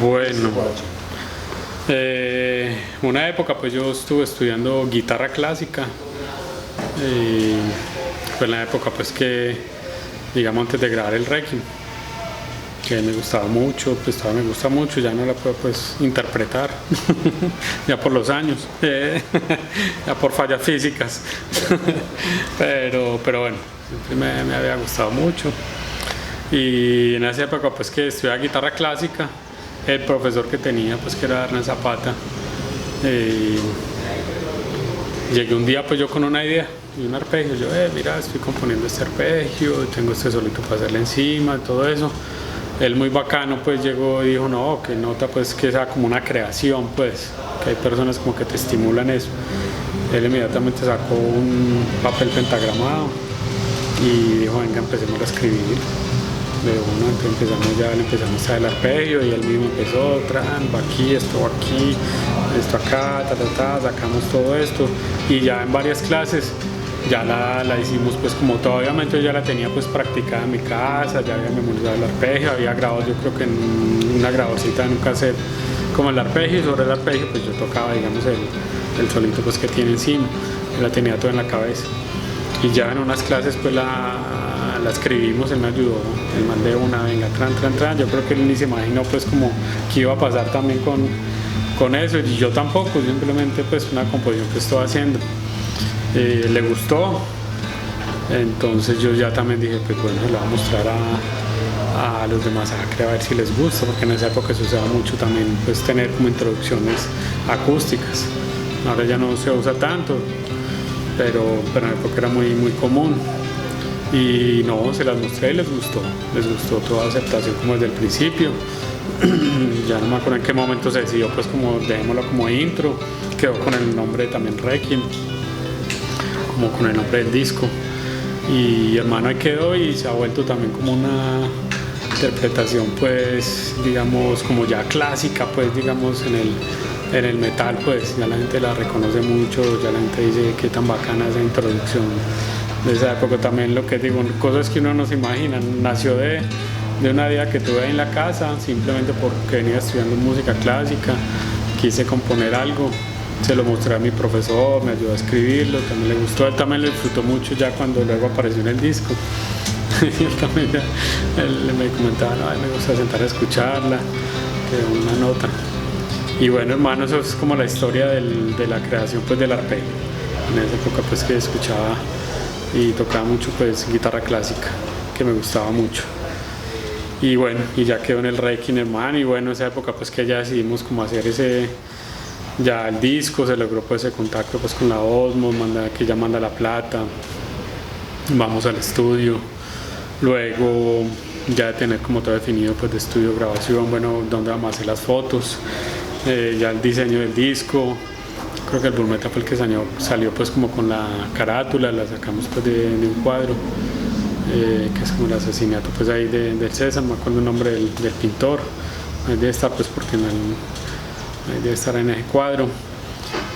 Bueno, una época pues yo estuve estudiando guitarra clásica. Fue en la época pues que, digamos, antes de grabar el Requiem, que me gustaba mucho, pues todavía me gusta mucho, ya no la puedo pues interpretar, ya por los años, ya por fallas físicas, pero bueno, siempre me había gustado mucho. Y en esa época pues que estudiaba guitarra clásica, el profesor que tenía pues que era Hernán Zapata, llegué un día pues yo con una idea y un arpegio, yo mira, estoy componiendo este arpegio, tengo este solito para hacerle encima, todo eso. Él muy bacano pues llegó y dijo, no, que nota pues que sea como una creación pues, que hay personas como que te estimulan eso. Él inmediatamente sacó un papel pentagramado y dijo, venga, empecemos a escribir. De uno, entonces empezamos a el arpegio y él mismo empezó, va aquí, esto acá, sacamos todo esto y ya en varias clases ya la hicimos pues como todo, obviamente yo ya la tenía pues practicada en mi casa, ya había memorizado el arpegio, había grabado yo creo que en una grabadorcita en un cassette como el arpegio y sobre el arpegio pues yo tocaba digamos el solito pues que tiene encima, yo la tenía todo en la cabeza y ya en unas clases pues la escribimos, él me ayudó, él mandé una, venga, tran, yo creo que él ni se imaginó pues como que iba a pasar también con eso y yo tampoco, simplemente pues una composición que estoy haciendo. Le gustó, entonces yo ya también dije pues bueno, le voy a mostrar a los demás a ver si les gusta, porque en esa época se usaba mucho también pues tener como introducciones acústicas, ahora ya no se usa tanto, pero en la época era muy común. Y no, se las mostré y les gustó toda aceptación como desde el principio. Ya no me acuerdo en qué momento se decidió pues como dejémoslo como intro, quedó con el nombre también Requiem, como con el nombre del disco y hermano ahí quedó y se ha vuelto también como una interpretación pues digamos como ya clásica pues digamos en el metal pues ya la gente la reconoce mucho, ya la gente dice qué tan bacana esa introducción de esa época también, lo que digo, cosas que uno no se imagina, nació de una idea que tuve ahí en la casa, simplemente porque venía estudiando música clásica, quise componer algo, se lo mostré a mi profesor, me ayudó a escribirlo, también le gustó, él también lo disfrutó mucho ya cuando luego apareció en el disco. Él también él me comentaba, no, me gusta sentar a escucharla, que una nota. Y bueno, hermano, eso es como la historia de la creación pues del arpegio. En esa época pues que escuchaba y tocaba mucho pues guitarra clásica, que me gustaba mucho. Y bueno, y ya quedó en el Requiem, hermano, y bueno, esa época pues que ya decidimos como hacer ya el disco, se logró pues ese contacto pues con la Osmos, que ella manda la plata, vamos al estudio, luego ya de tener como todo definido pues de estudio, grabación, bueno, dónde vamos a hacer las fotos, ya el diseño del disco. Creo que el Bulmeta fue el que salió pues como con la carátula, la sacamos pues de un cuadro, que es como el asesinato pues ahí del César, me acuerdo el nombre del pintor, ahí debe estar pues porque ahí debe estar en ese cuadro.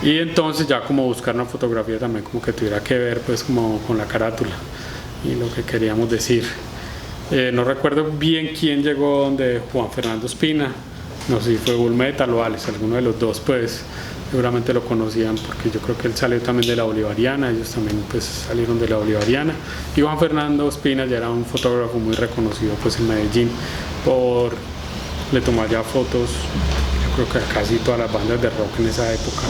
Y entonces ya como buscar una fotografía también como que tuviera que ver pues como con la carátula y lo que queríamos decir. No recuerdo bien quién llegó donde Juan Fernando Espina, no sé si fue Bulmeta o Alex, alguno de los dos pues seguramente lo conocían porque yo creo que él salió también de la Bolivariana, ellos también pues salieron de la Bolivariana y Juan Fernando Espina ya era un fotógrafo muy reconocido pues en Medellín le tomó ya fotos, yo creo que a casi todas las bandas de rock en esa época,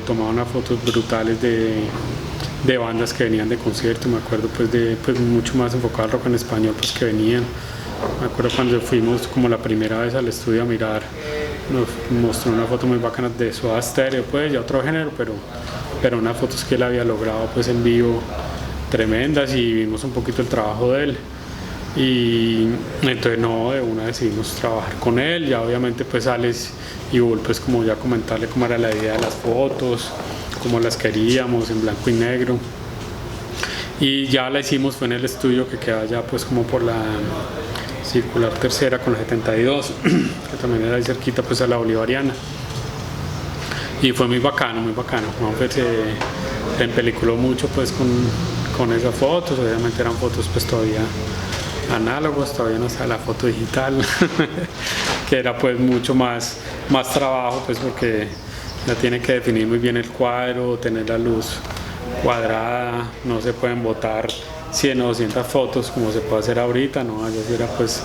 tomaba unas fotos brutales de bandas que venían de concierto, me acuerdo pues mucho más enfocado al rock en español pues que venían. Me acuerdo cuando fuimos como la primera vez al estudio a mirar, nos mostró una foto muy bacana de Soda Stereo, pues ya otro género, pero unas fotos que él había logrado pues en vivo tremendas y vimos un poquito el trabajo de él y entonces no, de una decidimos trabajar con él, ya obviamente pues Alex y Bull pues como ya comentarle cómo era la idea de las fotos, cómo las queríamos en blanco y negro. Y ya la hicimos, fue en el estudio que queda ya pues como por la Circular Tercera con la 72, que también era ahí cerquita pues a la Bolivariana. Y fue muy bacano, Juanfer se empeliculó mucho pues con esas fotos, obviamente eran fotos pues todavía análogos, todavía no está la foto digital, que era pues mucho más trabajo, pues porque ya tiene que definir muy bien el cuadro, tener la luz cuadrada, no se pueden botar 100 o 200 fotos como se puede hacer ahorita, ¿no? Allá era pues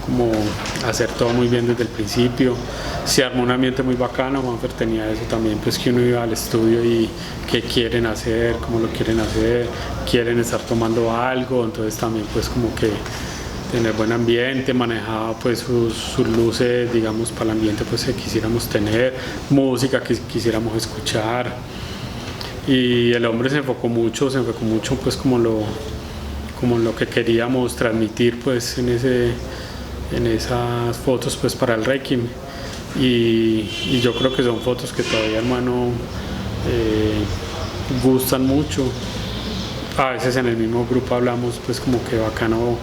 como hacer todo muy bien desde el principio. Se armó un ambiente muy bacano. Juanfer tenía eso también, pues que uno iba al estudio y qué quieren hacer, cómo lo quieren hacer, quieren estar tomando algo, entonces también pues como que tener buen ambiente, manejaba pues sus luces, digamos, para el ambiente pues que quisiéramos tener, música que quisiéramos escuchar. Y el hombre se enfocó mucho pues como lo que queríamos transmitir pues en esas fotos pues para el Requiem. Y yo creo que son fotos que todavía, hermano, gustan mucho. A veces en el mismo grupo hablamos pues como que bacano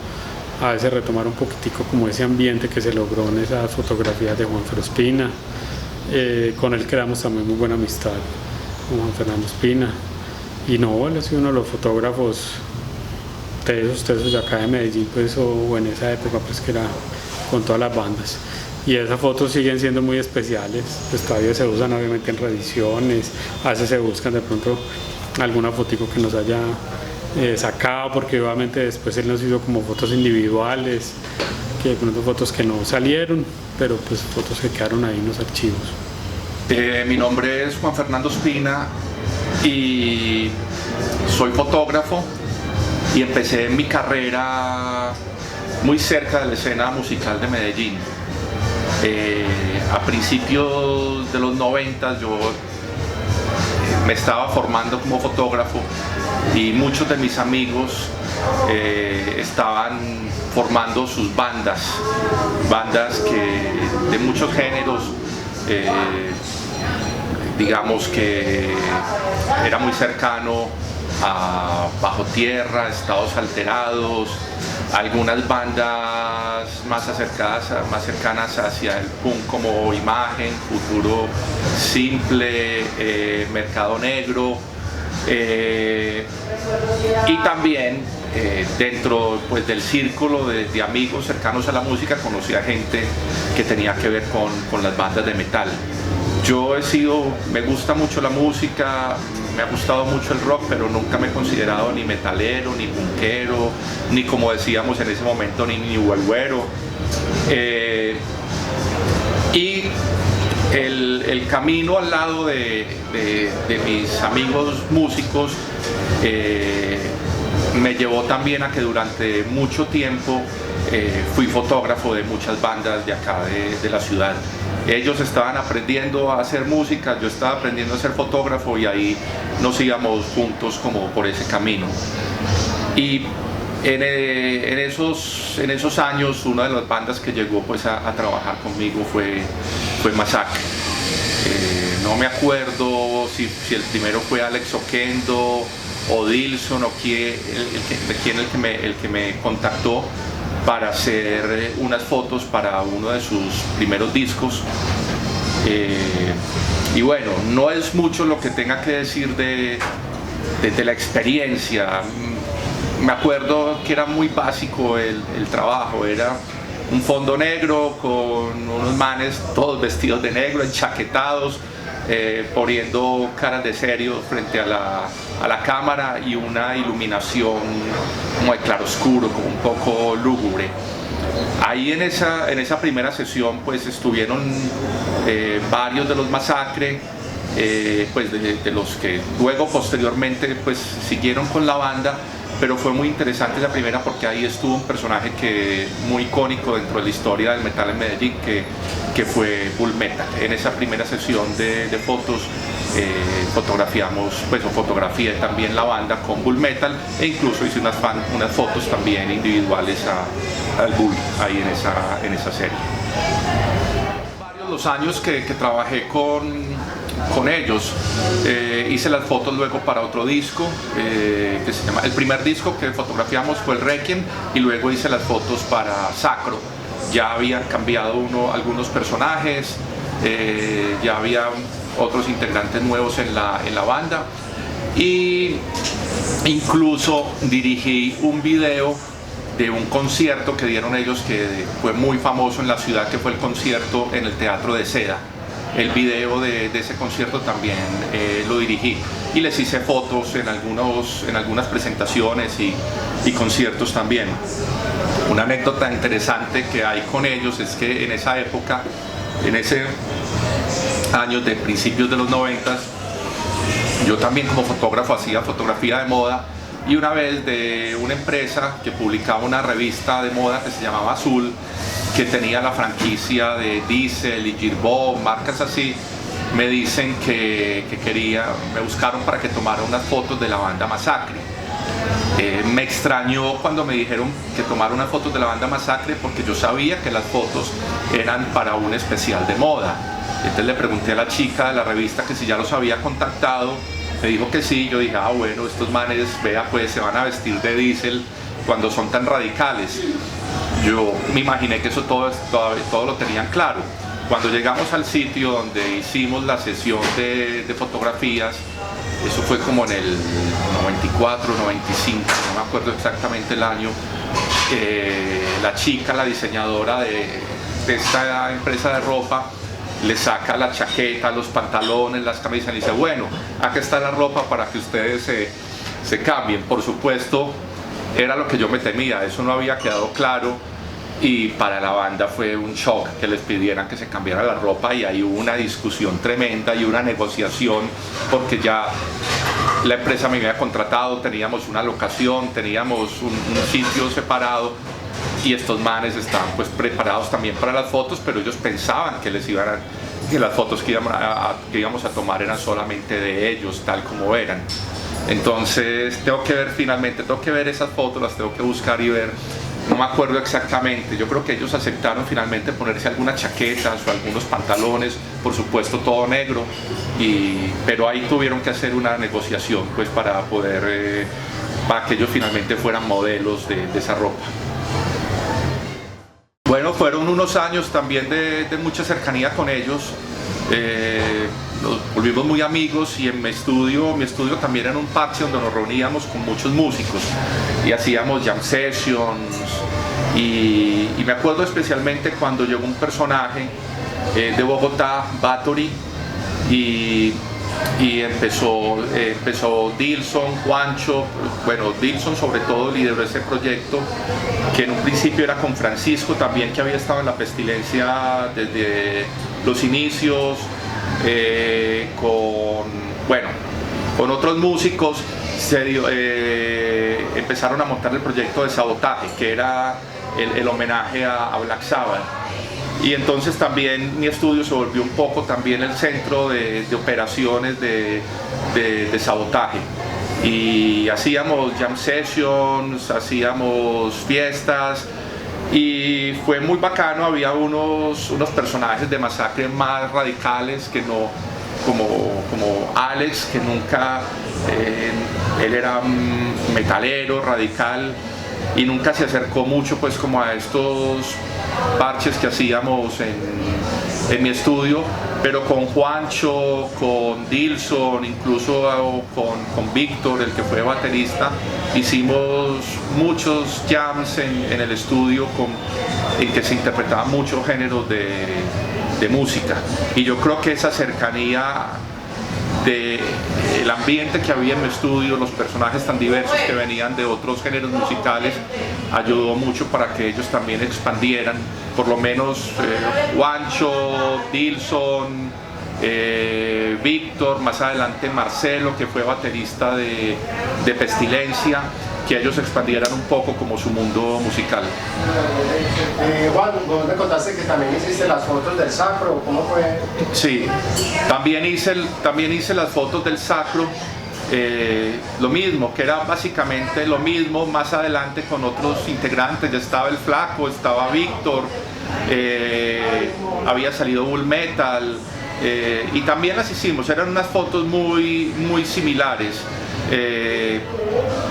a veces retomar un poquitico como ese ambiente que se logró en esas fotografías de Juanfer Ospina. Con él creamos también muy buena amistad, con Juan Fernando Ospina. Y no, él ha sido uno de los fotógrafos tesos de acá de Medellín, pues, o en esa época, pues, que era con todas las bandas. Y esas fotos siguen siendo muy especiales, pues todavía se usan obviamente en reediciones, a veces se buscan de pronto alguna fotico que nos haya sacado, porque obviamente después él nos hizo como fotos individuales, que de pronto fotos que no salieron, pero pues fotos que quedaron ahí en los archivos. Mi nombre es Juan Fernando Ospina y soy fotógrafo y empecé mi carrera muy cerca de la escena musical de Medellín. A principios de los 90 yo me estaba formando como fotógrafo y muchos de mis amigos estaban formando sus bandas de muchos géneros, digamos que era muy cercano a Bajo Tierra, Estados Alterados, algunas bandas más cercanas hacia el punk como Imagen, Futuro Simple, Mercado Negro, y también dentro pues, del círculo de amigos cercanos a la música conocí a gente que tenía que ver con las bandas de metal. Me gusta mucho la música, me ha gustado mucho el rock, pero nunca me he considerado ni metalero, ni punkero, ni como decíamos en ese momento, ni huelguero. Y el camino al lado de mis amigos músicos me llevó también a que durante mucho tiempo fui fotógrafo de muchas bandas de acá de la ciudad. Ellos estaban aprendiendo a hacer música, yo estaba aprendiendo a ser fotógrafo y ahí nos íbamos juntos como por ese camino. Y en esos años una de las bandas que llegó pues a trabajar conmigo fue Massacre. No me acuerdo si el primero fue Alex Oquendo o Dilson o quién el que me contactó para hacer unas fotos para uno de sus primeros discos. Y bueno, no es mucho lo que tenga que decir de la experiencia. Me acuerdo que era muy básico el trabajo, era un fondo negro con unos manes todos vestidos de negro, enchaquetados, poniendo caras de serio frente a la cámara y una iluminación como de claroscuro, como un poco lúgubre. Ahí en esa primera sesión pues estuvieron varios de los Massacre, pues de los que luego posteriormente pues siguieron con la banda, pero fue muy interesante la primera porque ahí estuvo un personaje muy icónico dentro de la historia del metal en Medellín, que fue Bull Metal. En esa primera sesión de fotos fotografié también la banda con Bull Metal e incluso hice unas fotos también individuales al Bull ahí en esa serie. Varios los años que trabajé con ellos, hice las fotos luego para otro disco que se llama, el primer disco que fotografiamos fue el Requiem y luego hice las fotos para Sacro. Ya habían cambiado algunos personajes, ya había otros integrantes nuevos en la banda y incluso dirigí un video de un concierto que dieron ellos que fue muy famoso en la ciudad, que fue el concierto en el Teatro de Seda. El video de ese concierto también lo dirigí y les hice fotos en algunas presentaciones y conciertos también. Una anécdota interesante que hay con ellos es que en esa época, en ese años de principios de los 90, yo también como fotógrafo hacía fotografía de moda, y una vez de una empresa que publicaba una revista de moda que se llamaba Azul, que tenía la franquicia de Diesel y Girbau, marcas así, me dicen que me buscaron para que tomara unas fotos de la banda Masacre. Me extrañó cuando me dijeron que tomara unas fotos de la banda Masacre, porque yo sabía que las fotos eran para un especial de moda. Entonces le pregunté a la chica de la revista que si ya los había contactado, me dijo que sí. Yo dije, ah bueno, estos manes, vea pues, se van a vestir de Diesel cuando son tan radicales. Yo me imaginé que eso todo lo tenían claro. Cuando llegamos al sitio donde hicimos la sesión de fotografías, eso fue como en el 94, 95, no me acuerdo exactamente el año, la chica, la diseñadora de esta empresa de ropa, le saca la chaqueta, los pantalones, las camisas y dice, bueno, aquí está la ropa para que ustedes se cambien. Por supuesto, era lo que yo me temía, eso no había quedado claro, y para la banda fue un shock que les pidieran que se cambiara la ropa, y ahí hubo una discusión tremenda y una negociación, porque ya la empresa me había contratado, teníamos una locación, teníamos un sitio separado, y estos manes estaban pues preparados también para las fotos, pero ellos pensaban que las fotos que íbamos a tomar eran solamente de ellos, tal como eran. Entonces tengo que ver esas fotos, las tengo que buscar y ver. No me acuerdo exactamente, yo creo que ellos aceptaron finalmente ponerse algunas chaquetas o algunos pantalones, por supuesto todo negro, pero ahí tuvieron que hacer una negociación pues para que ellos finalmente fueran modelos de esa ropa. Bueno, fueron unos años también de mucha cercanía con ellos. Nos volvimos muy amigos, y en mi estudio también era un parche donde nos reuníamos con muchos músicos y hacíamos jam sessions, y me acuerdo especialmente cuando llegó un personaje de Bogotá, Bathory, y empezó Dilson, Juancho. Bueno, Dilson sobre todo lideró ese proyecto, que en un principio era con Francisco también, que había estado en La Pestilencia desde los inicios, con otros músicos. Empezaron a montar el proyecto de Sabotaje, que era el homenaje a Black Sabbath. Y entonces también mi estudio se volvió un poco también el centro de operaciones de Sabotaje. Y hacíamos jam sessions, hacíamos fiestas, y fue muy bacano. Había unos personajes de Masacre más radicales que no, como Alex, que nunca, él era metalero, radical, y nunca se acercó mucho pues como a estos parches que hacíamos en mi estudio, pero con Juancho, con Dilson, incluso con Víctor, el que fue baterista, hicimos muchos jams en el estudio en que se interpretaban muchos géneros de música, y yo creo que esa cercanía del ambiente que había en mi estudio, los personajes tan diversos que venían de otros géneros musicales, ayudó mucho para que ellos también expandieran. Por lo menos Juancho, Dilson, Víctor, más adelante Marcelo, que fue baterista de Pestilencia, que ellos expandieran un poco como su mundo musical. Juan, vos me contaste que también hiciste las fotos del Sacro, ¿cómo fue? Sí, también hice las fotos del Sacro, lo mismo, que era básicamente lo mismo, más adelante con otros integrantes. Ya estaba el Flaco, estaba Víctor, había salido Bull Metal, y también las hicimos, eran unas fotos muy similares.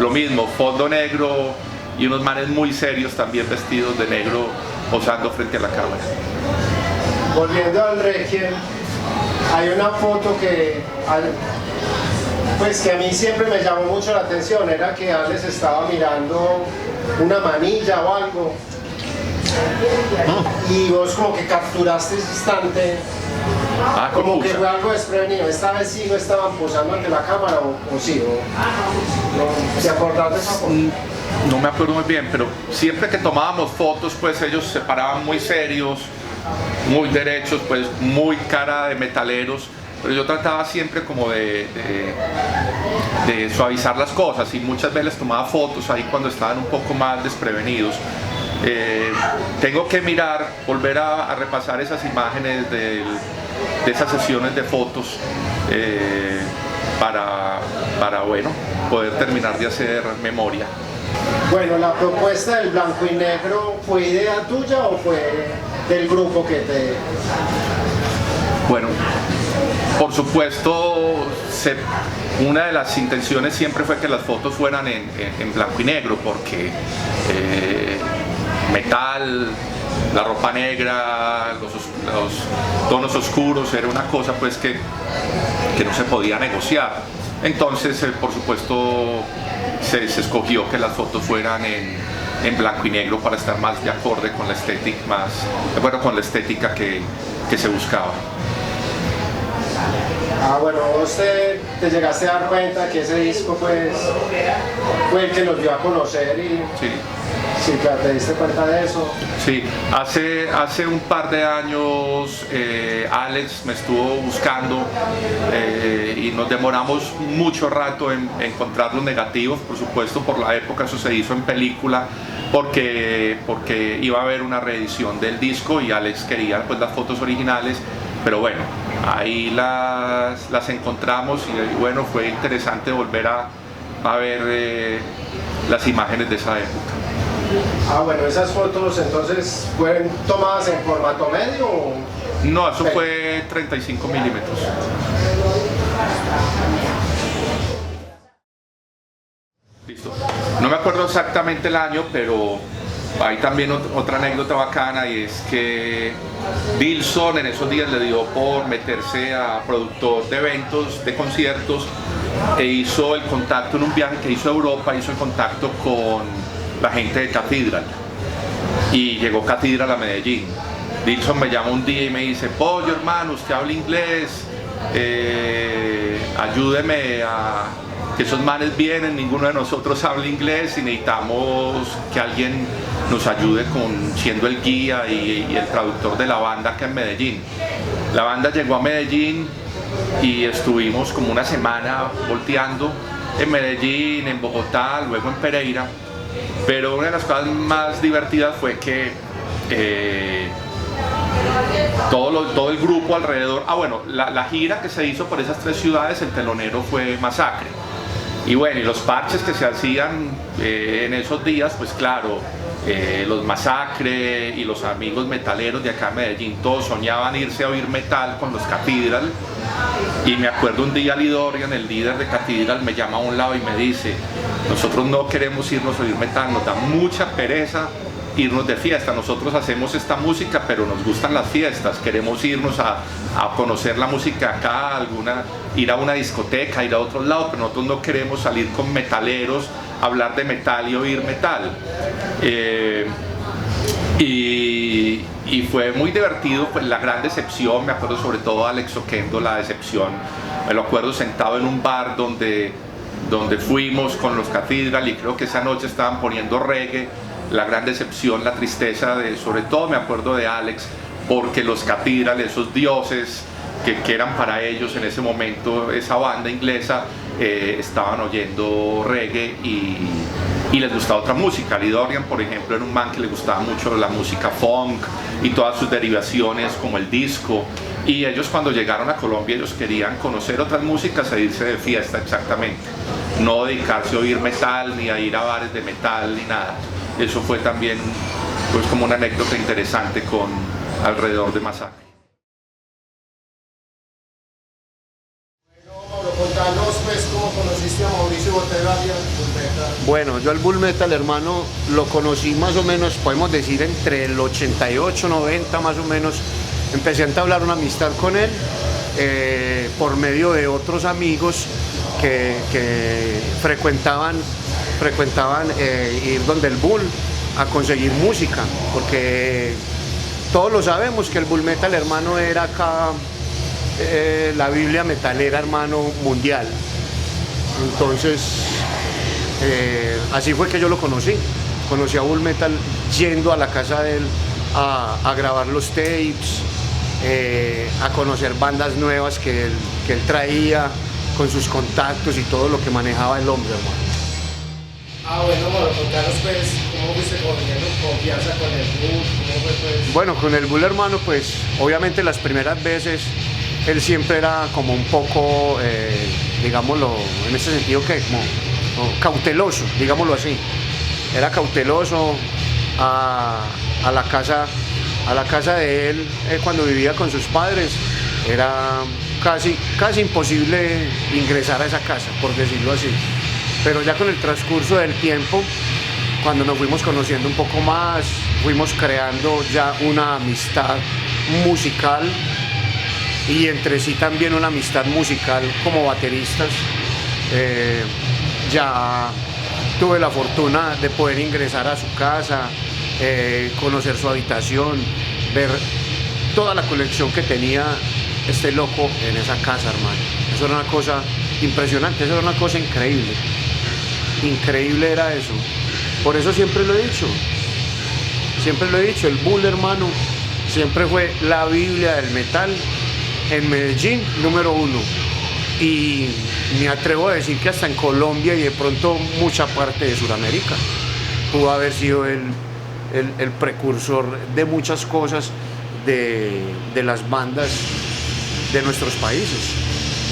Lo mismo, fondo negro y unos manes muy serios también vestidos de negro posando frente a la cámara. Volviendo al Requiem, hay una foto que a mí siempre me llamó mucho la atención, era que Alex estaba mirando una manilla o algo. Y vos como que capturaste ese instante, como que fue algo desprevenido. Esta vez sí no estaban posando ante la cámara o sí, no, ¿se acordás de esa foto? No me acuerdo muy bien, pero siempre que tomábamos fotos, pues ellos se paraban muy serios, muy derechos, pues muy cara de metaleros, pero yo trataba siempre como de suavizar las cosas y muchas veces les tomaba fotos ahí cuando estaban un poco más desprevenidos. Tengo que volver a repasar esas imágenes de esas sesiones de fotos para bueno, poder terminar de hacer memoria. Bueno, la propuesta del blanco y negro, ¿fue idea tuya o fue del grupo que te...? Bueno, por supuesto, una de las intenciones siempre fue que las fotos fueran en blanco y negro, porque metal, la ropa negra, los tonos oscuros, era una cosa pues que no se podía negociar. Entonces, por supuesto, se escogió que las fotos fueran en blanco y negro para estar más de acorde con la estética, con la estética que se buscaba. Bueno, vos te llegaste a dar cuenta que ese disco pues fue el que nos dio a conocer y sí, claro, ¿te diste cuenta de eso? Sí, hace un par de años Alex me estuvo buscando y nos demoramos mucho rato en encontrar los negativos, por supuesto por la época eso se hizo en película porque iba a haber una reedición del disco y Alex quería pues las fotos originales, pero bueno, ahí las encontramos y bueno, fue interesante volver a ver las imágenes de esa época. Bueno, esas fotos entonces fueron tomadas en formato medio o... No, eso fue 35 milímetros. Listo. No me acuerdo exactamente el año, pero hay también otra anécdota bacana y es que Dilson en esos días le dio por meterse a productor de eventos, de conciertos e hizo el contacto en un viaje que hizo a Europa, hizo el contacto con la gente de Cathedral y llegó Cathedral a Medellín. Dilson me llama un día y me dice: Pollo hermano, usted habla inglés, ayúdeme a que esos manes vienen, ninguno de nosotros habla inglés y necesitamos que alguien nos ayude siendo el guía y el traductor de la banda acá en Medellín. La banda llegó a Medellín y estuvimos como una semana volteando en Medellín, en Bogotá, luego en Pereira, pero una de las cosas más divertidas fue que todo el grupo alrededor, bueno, la gira que se hizo por esas tres ciudades, el telonero fue Masacre. Y bueno, y los parches que se hacían en esos días, pues claro, los Masacre y los amigos metaleros de acá en Medellín, todos soñaban irse a oír metal con los Cathedral. Y me acuerdo un día Lee Dorian, el líder de Cathedral, me llama a un lado y me dice: nosotros no queremos irnos a oír metal, nos da mucha pereza irnos de fiesta, nosotros hacemos esta música pero nos gustan las fiestas, queremos irnos a conocer la música acá, ir a una discoteca, ir a otro lado, pero nosotros no queremos salir con metaleros, hablar de metal y oír metal. Y fue muy divertido, pues la gran decepción, me acuerdo sobre todo de Alex Oquendo, la decepción, me lo acuerdo sentado en un bar donde fuimos con los Cathedral y creo que esa noche estaban poniendo reggae. La gran decepción, la tristeza sobre todo me acuerdo de Alex, porque los Cathedral, esos dioses que eran para ellos en ese momento, esa banda inglesa, estaban oyendo reggae y les gustaba otra música. Lee Dorian, por ejemplo, era un man que le gustaba mucho la música funk y todas sus derivaciones como el disco, y ellos cuando llegaron a Colombia ellos querían conocer otras músicas e irse de fiesta exactamente, no dedicarse a oír metal ni a ir a bares de metal ni nada. Eso fue también pues como una anécdota interesante alrededor de Masacre. Bueno, contanos pues cómo conociste a Mauricio Botero alias Bull Metal. Bueno, yo al Bull Metal, hermano, lo conocí más o menos, podemos decir, entre el 88, 90 más o menos. Empecé a entablar una amistad con él por medio de otros amigos que frecuentaban frecuentaban ir donde el Bull a conseguir música, porque todos lo sabemos que el Bull Metal, hermano, era acá la Biblia metalera, hermano, mundial. Entonces, así fue que yo lo conocí a Bull Metal yendo a la casa de él a grabar los tapes, a conocer bandas nuevas que él traía con sus contactos y todo lo que manejaba el hombre, hermano. Bueno, contanos pues cómo fuiste cogiendo confianza con el Bull, cómo fue pues. Bueno, con el Bull, hermano, pues obviamente las primeras veces él siempre era como un poco, digámoslo, en ese sentido que como cauteloso, digámoslo así. Era cauteloso a la casa de él cuando vivía con sus padres. Era casi imposible ingresar a esa casa, por decirlo así. Pero ya con el transcurso del tiempo, cuando nos fuimos conociendo un poco más, fuimos creando ya una amistad musical y entre sí también una amistad musical como bateristas. Ya tuve la fortuna de poder ingresar a su casa, conocer su habitación, ver toda la colección que tenía este loco en esa casa, hermano. Eso era una cosa impresionante, eso era una cosa increíble. Increíble era eso. Por eso siempre lo he dicho, el Bull, hermano, siempre fue la Biblia del metal en Medellín, número 1. Y me atrevo a decir que hasta en Colombia y de pronto mucha parte de Sudamérica pudo haber sido el precursor de muchas cosas de las bandas de nuestros países.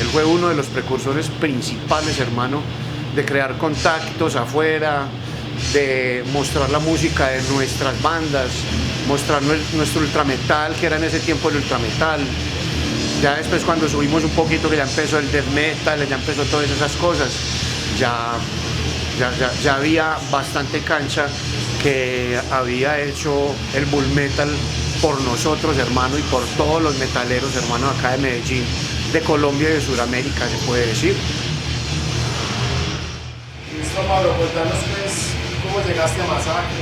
Él fue uno de los precursores principales, hermano, de crear contactos afuera, de mostrar la música de nuestras bandas, mostrar nuestro ultrametal, que era en ese tiempo el ultrametal. Ya después, cuando subimos un poquito, que ya empezó el death metal, ya empezó todas esas cosas, ya había bastante cancha que había hecho el Bull Metal por nosotros, hermano, y por todos los metaleros, hermano, acá de Medellín, de Colombia y de Sudamérica, se puede decir. Listo, Pablo, cuéntanos pues cómo llegaste a Masacre.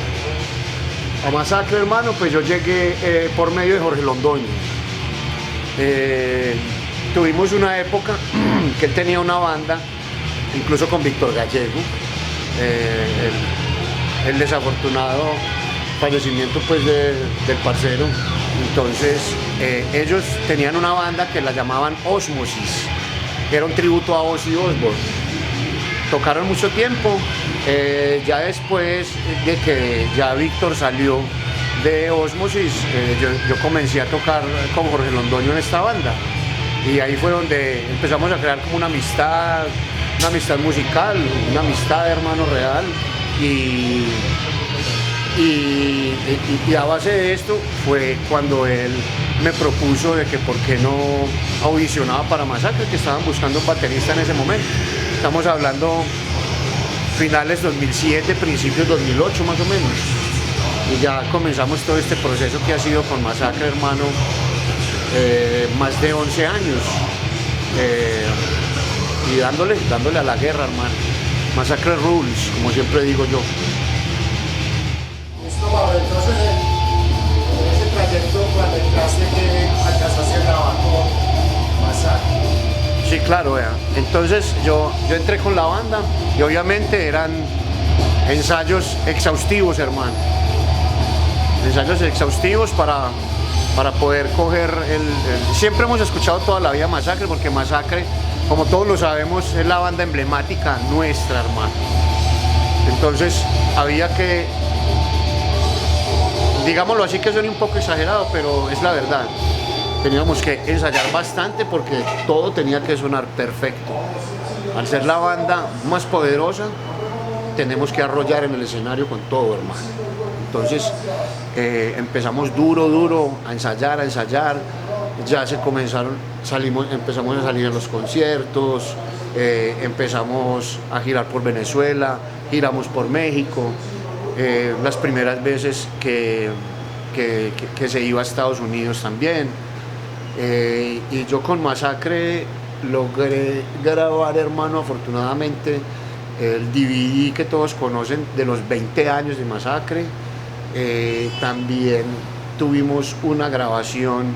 A Masacre, hermano, pues yo llegué por medio de Jorge Londoño. Tuvimos una época que él tenía una banda, incluso con Víctor Gallego, el desafortunado fallecimiento pues del parcero. Entonces ellos tenían una banda que la llamaban Osmosis, que era un tributo a Ozzy Osbourne. Tocaron mucho tiempo, ya después de que ya Víctor salió de Osmosis, yo comencé a tocar con Jorge Londoño en esta banda, y ahí fue donde empezamos a crear como una amistad musical, una amistad, hermano, real, y a base de esto fue cuando él me propuso de que por qué no audicionaba para Masacre, que estaban buscando un baterista en ese momento. Estamos hablando finales 2007, principios 2008 más o menos. Y ya comenzamos todo este proceso que ha sido con Masacre, hermano, más de 11 años. Y dándole a la guerra, hermano. Masacre Rules, como siempre digo yo. Listo, Pablo, entonces en ese trayecto, cuando entraste, que alcanzaste a grabar con Masacre. Sí, claro, vea. Entonces yo entré con la banda y obviamente eran ensayos exhaustivos, hermano. Ensayos exhaustivos para poder coger Siempre hemos escuchado toda la vida Masacre, porque Masacre, como todos lo sabemos, es la banda emblemática nuestra, hermano. Entonces había que, digámoslo así, que suene un poco exagerado, pero es la verdad. Teníamos que ensayar bastante porque todo tenía que sonar perfecto. Al ser la banda más poderosa, tenemos que arrollar en el escenario con todo, hermano. Entonces empezamos duro a ensayar. Ya empezamos a salir en los conciertos, empezamos a girar por Venezuela, giramos por México. Las primeras veces que se iba a Estados Unidos también. Y yo con Masacre logré grabar, hermano, afortunadamente el DVD que todos conocen de los 20 años de Masacre. También tuvimos una grabación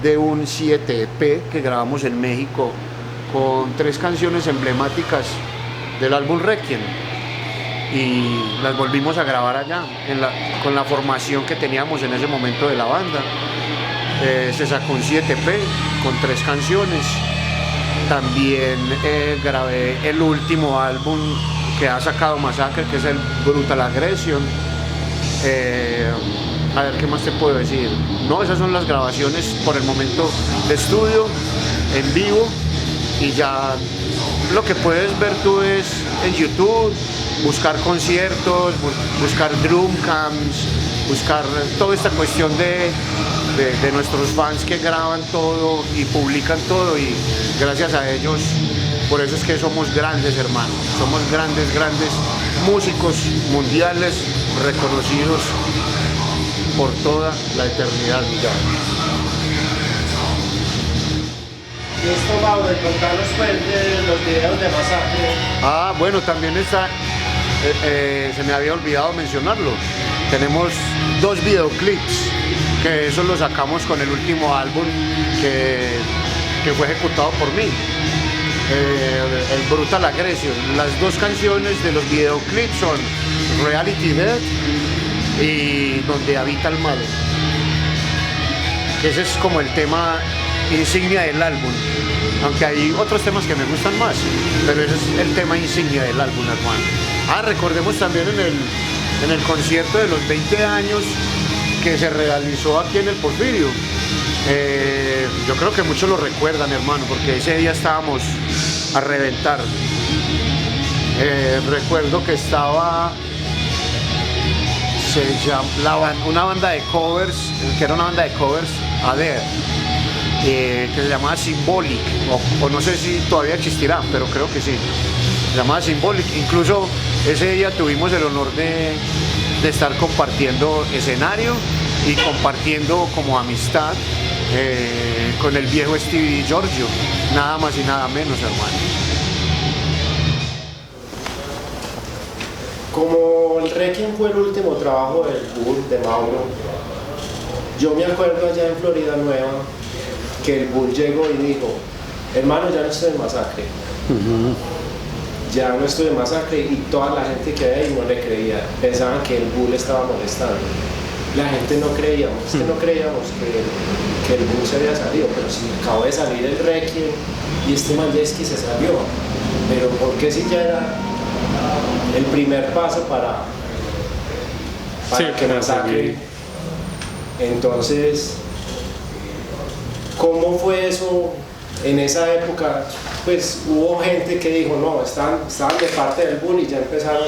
de un 7 EP que grabamos en México con 3 canciones emblemáticas del álbum Requiem, y las volvimos a grabar allá con la formación que teníamos en ese momento de la banda. Se sacó un 7EP con 3 canciones. También grabé el último álbum que ha sacado Masacre, que es el Brutal Aggression. A ver, ¿qué más te puedo decir? No, esas son las grabaciones por el momento de estudio, en vivo, y ya lo que puedes ver tú es en YouTube, buscar conciertos, buscar drum camps, buscar toda esta cuestión de nuestros fans que graban todo y publican todo, y gracias a ellos, por eso es que somos grandes, hermanos, somos grandes músicos mundiales reconocidos por toda la eternidad. Y esto, Mauro, contanos pues de los videos de Masacre. Bueno, también está, se me había olvidado mencionarlo, tenemos 2 videoclips, que eso lo sacamos con el último álbum que fue ejecutado por mí, el Brutal Aggression. Las 2 canciones de los videoclips son Reality Dead y Donde Habita el Mal. Ese es como el tema insignia del álbum, aunque hay otros temas que me gustan más, pero ese es el tema insignia del álbum, hermano. Recordemos también en el concierto de los 20 años que se realizó aquí en el Porfirio. Yo creo que muchos lo recuerdan, hermano, porque ese día estábamos a reventar. Recuerdo que estaba una banda de covers, que era una banda de covers, que se llamaba Symbolic, o no sé si todavía existirá, pero creo que sí, se llamaba Symbolic. Incluso ese día tuvimos el honor de estar compartiendo escenario y compartiendo como amistad con el viejo Stevie Giorgio, nada más y nada menos, hermano. Como el Requiem fue el último trabajo del Bull, de Mauro, yo me acuerdo allá en Florida Nueva que el Bull llegó y dijo: hermano, ya no estoy en Masacre. Ya no estoy en Masacre, y toda la gente que había ahí no le creía, pensaban que el Bull estaba molestando. La gente no creíamos, no creíamos que el Bull se había salido, pero si acabó de salir el Requiem y este man ya es que se salió. Pero ¿por qué si ya era el primer paso para que Masacre? Entonces, ¿cómo fue eso en esa época? Pues hubo gente que dijo: no, estaban de parte del Bull, y ya empezaron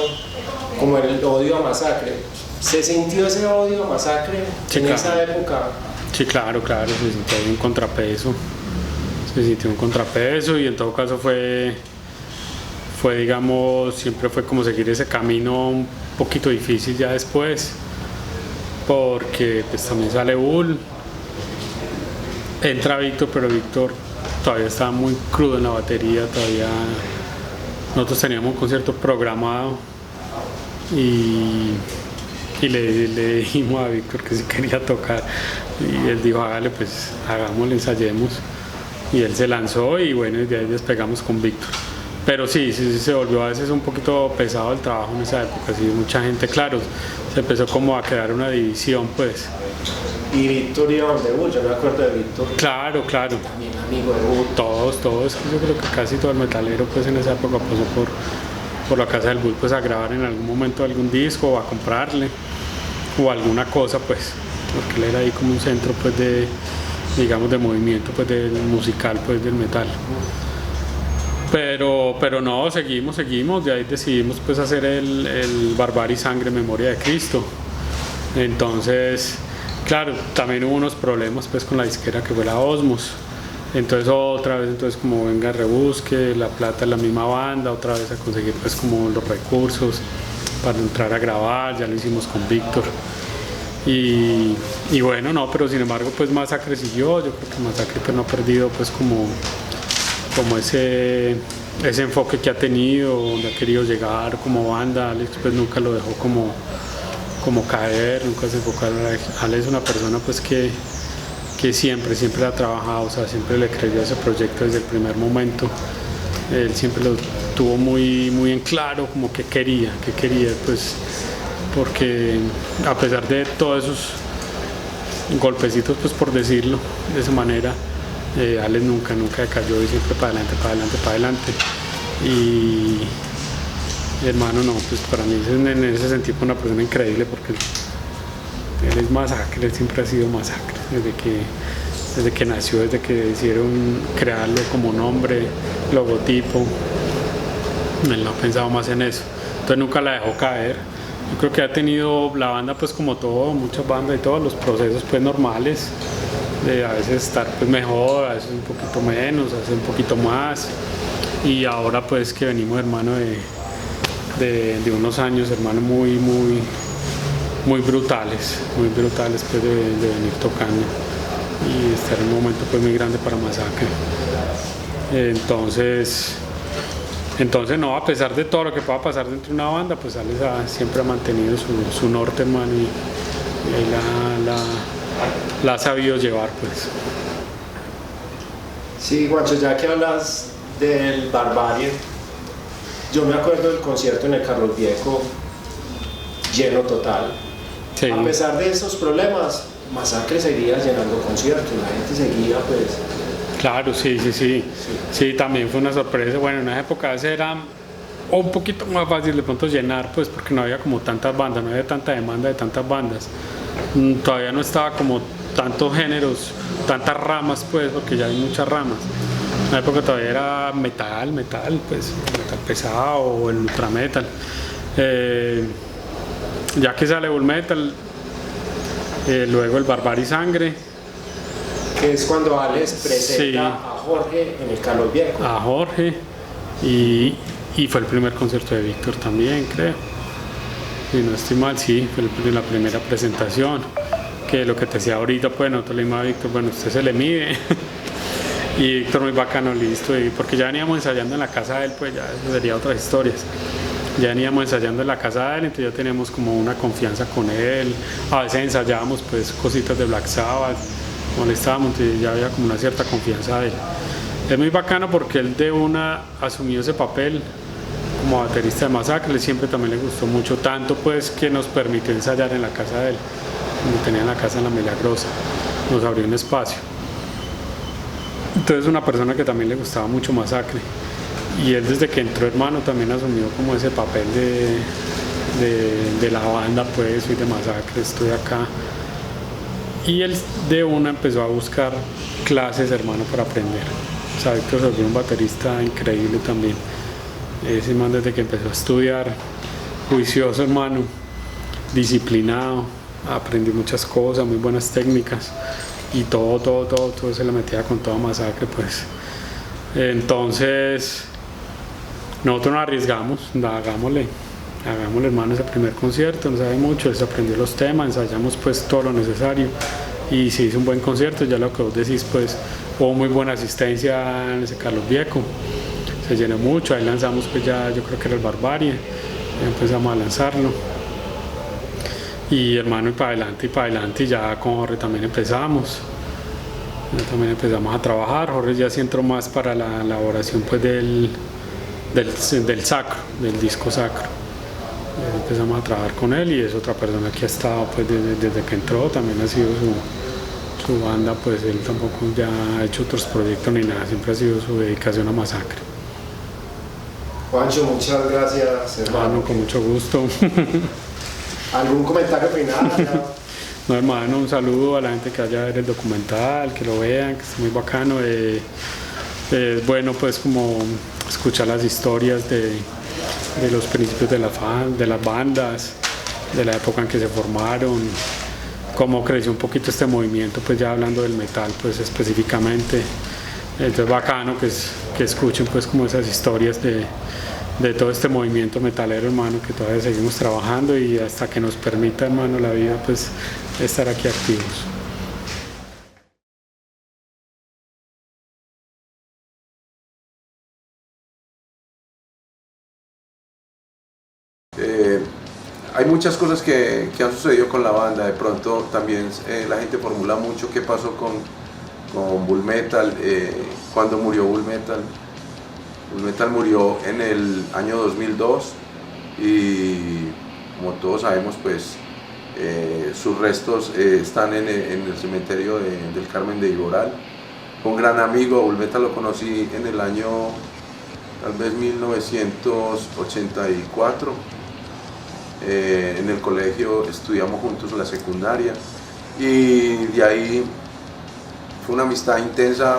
como el odio a Masacre. ¿Se sintió ese odio a Masacre en esa época? Sí, claro, se sintió un contrapeso. Y en todo caso fue, digamos, siempre fue como seguir ese camino un poquito difícil ya después, porque pues también sale Bull, entra Víctor, pero Víctor todavía estaba muy crudo en la batería. Todavía nosotros teníamos un concierto programado y le dijimos a Víctor que si quería tocar, y él dijo: hágale, pues hagámosle, ensayemos, y él se lanzó, y bueno, y de ahí despegamos con Víctor. Pero sí, se volvió a veces un poquito pesado el trabajo en esa época. Sí, mucha gente, claro, se empezó como a crear una división, pues. Y Víctor iba donde Bull, yo me acuerdo de Víctor. Claro. También amigo de Bull. Todos, yo creo que casi todo el metalero pues en esa época pasó por la casa del Bull, pues a grabar en algún momento algún disco, o a comprarle, o alguna cosa, pues, porque él era ahí como un centro pues de, digamos, de movimiento pues del musical, pues del metal. Pero no, seguimos, de ahí decidimos pues hacer el Barbarie Sangre Memoria de Cristo. Entonces, claro, también hubo unos problemas pues con la disquera que fue la Osmos. Entonces otra vez, como venga, rebusque la plata de la misma banda, otra vez a conseguir pues como los recursos para entrar a grabar. Ya lo hicimos con Víctor. Y bueno, no, pero sin embargo pues Masacre siguió. Yo creo que Masacre pues no ha perdido pues como ese ese enfoque que ha tenido, donde ha querido llegar como banda. Alex pues nunca lo dejó como caer, nunca se enfocó. Alex es una persona pues que siempre ha trabajado, o sea, siempre le creyó a ese proyecto desde el primer momento. Él siempre lo tuvo muy en claro, como que quería, pues, porque a pesar de todos esos golpecitos, pues por decirlo de esa manera, Alex nunca cayó y siempre para adelante. Y hermano, no, pues para mí en ese sentido fue una persona increíble, porque él es masacre, él siempre ha sido masacre, desde que nació, desde que decidieron crearlo como nombre, logotipo. Él no ha pensado más en eso, entonces nunca la dejó caer. Yo creo que ha tenido la banda pues como todo, muchas bandas y todos los procesos pues normales, de a veces estar pues mejor, a veces un poquito menos, a veces un poquito más. Y ahora pues que venimos, hermano, de unos años, hermano, muy brutales pues de venir tocando y estar en un momento pues muy grande para Masacre. Entonces no, a pesar de todo lo que pueda pasar dentro de una banda, pues Alex siempre ha mantenido su norte, hermano, y ahí la ha sabido llevar, pues. Sí, Juancho, ya que hablas del Barbarie, yo me acuerdo del concierto en el Carlos Viejo, lleno total. Sí. A pesar de esos problemas, Masacre seguía llenando conciertos, la gente seguía pues... Claro, sí, también fue una sorpresa. Bueno, en esa época era un poquito más fácil de pronto llenar, pues porque no había como tantas bandas, no había tanta demanda de tantas bandas. Todavía no estaba como tantos géneros, tantas ramas, pues, porque ya hay muchas ramas. En la época todavía era metal, pues, metal pesado o el ultra metal. Ya que sale Bull Metal, luego el Barbarie Sangre. Que es cuando Alex presenta Sí. a Jorge en el Carlos Viejo. A Jorge, y fue el primer concierto de Víctor también, creo. Si no estoy mal, sí, fue la primera presentación. Que lo que te decía ahorita, pues nosotros le dimos a Víctor, bueno, usted se le mide. Y Víctor muy bacano, listo, y porque ya veníamos ensayando en la casa de él, pues ya eso sería otras historias. Ya veníamos ensayando en la casa de él, entonces ya teníamos como una confianza con él. A veces ensayábamos pues cositas de Black Sabbath, molestábamos, entonces ya había como una cierta confianza de él. Es muy bacano porque él de una asumió ese papel como baterista de Masacre. Él siempre también le gustó mucho, tanto pues que nos permitió ensayar en la casa de él, como tenía en la casa en La Milagrosa, nos abrió un espacio. Entonces una persona que también le gustaba mucho Masacre, y él desde que entró, hermano, también asumió como ese papel de la banda, pues soy de Masacre, estoy acá. Y él de una empezó a buscar clases, hermano, para aprender. O sea, Víctor se volvió un baterista increíble también. Ese man desde que empezó a estudiar, juicioso, hermano, disciplinado, aprendí muchas cosas, muy buenas técnicas, y todo se le metía con toda Masacre, pues. Entonces nosotros nos arriesgamos, hagámosle, hermano, ese primer concierto, no sabe mucho, él se aprendió los temas, ensayamos pues todo lo necesario y se hizo un buen concierto. Ya lo que vos decís, pues hubo muy buena asistencia en ese Carlos Viejo, se llenó mucho, ahí lanzamos pues ya, yo creo que era el Barbarie, ya empezamos a lanzarlo, y hermano, y para adelante, y ya con Jorge también empezamos a trabajar. Jorge ya sí entró más para la elaboración pues del sacro, del disco sacro. Empezamos a trabajar con él, y es otra persona que ha estado pues desde que entró, también ha sido su banda, pues él tampoco ya ha hecho otros proyectos ni nada, siempre ha sido su dedicación a Masacre. Juancho, muchas gracias, hermano. Con mucho gusto. ¿Algún comentario final? No, hermano, un saludo a la gente que vaya a ver el documental, que lo vean, que es muy bacano. Es bueno pues como escuchar las historias de los principios de las bandas, de la época en que se formaron, cómo creció un poquito este movimiento, pues ya hablando del metal pues específicamente. Entonces bacano que escuchen pues como esas historias de todo este movimiento metalero, hermano, que todavía seguimos trabajando, y hasta que nos permita, hermano, la vida, pues estar aquí activos. Hay muchas cosas que han sucedido con la banda. De pronto también la gente formula mucho qué pasó con Bull Metal, cuando murió Bull Metal. Bull Metal murió en el año 2002 y como todos sabemos pues sus restos están en el cementerio del Carmen de Iboral. Fue un gran amigo. Bull Metal lo conocí en el año tal vez 1984. En el colegio estudiamos juntos la secundaria y de ahí fue una amistad intensa,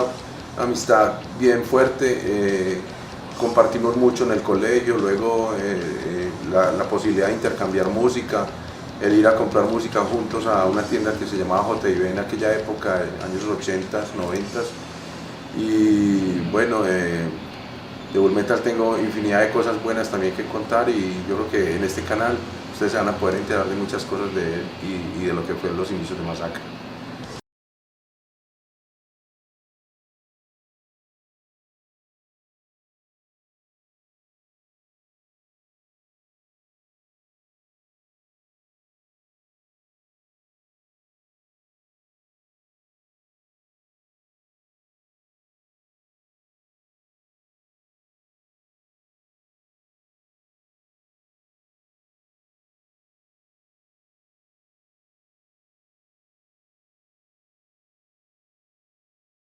una amistad bien fuerte. Compartimos mucho en el colegio, luego la posibilidad de intercambiar música, el ir a comprar música juntos a una tienda que se llamaba JB en aquella época, años 80s, 90s. Y bueno, de Bull Metal tengo infinidad de cosas buenas también que contar y yo creo que en este canal ustedes se van a poder enterar de muchas cosas de él y de lo que fueron los inicios de Masacre.